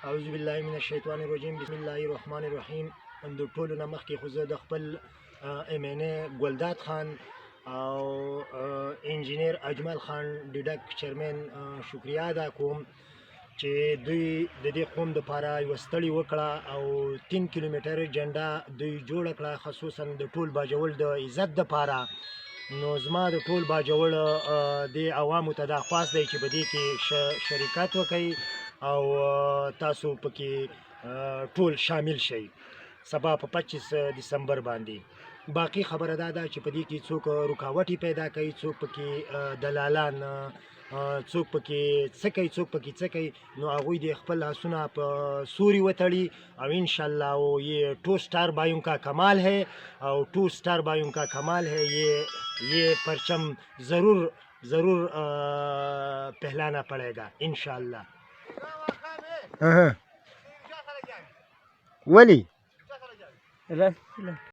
اعوذ بالله من الشیطان الرجیم بسم الله الرحمن الرحیم. د ټولو نه مخکې خو زه د خپل MNA ګلداد خان او انجینیر اجمل خان ډیډک چیرمن شکریا ادا کوم چې دوی د دې قوم دپاره یوه ستړې وکړه او 3 کیلومتره جنډه دوی جوړه کړه، خصوصا د ټول باجوړ د عزت دپاره. نو زما د ټول باجوړ د عوامو ته دا خواست دی چې په دې کې شرکت وکړئ او تاسو پکې ټول شامل شئ سبا په 25 دسمبر باندې. باقي خبره دا ده چې په دې کې څوک رکاوټې پیدا کوي، څوک پکې دلالان، څوک پکې څه کوي، څوک پکې څه کوي، نو هغوی د خپل لاسونه په سوري وتړي او انشاءاللہ یہ 2 स्टार भाइयों का कमाल है और 2 स्टार भाइयों का कमाल है. ये परचम ज़रूर ज़रूर पहलाना पड़ेगा इंशाअल्लाह. वली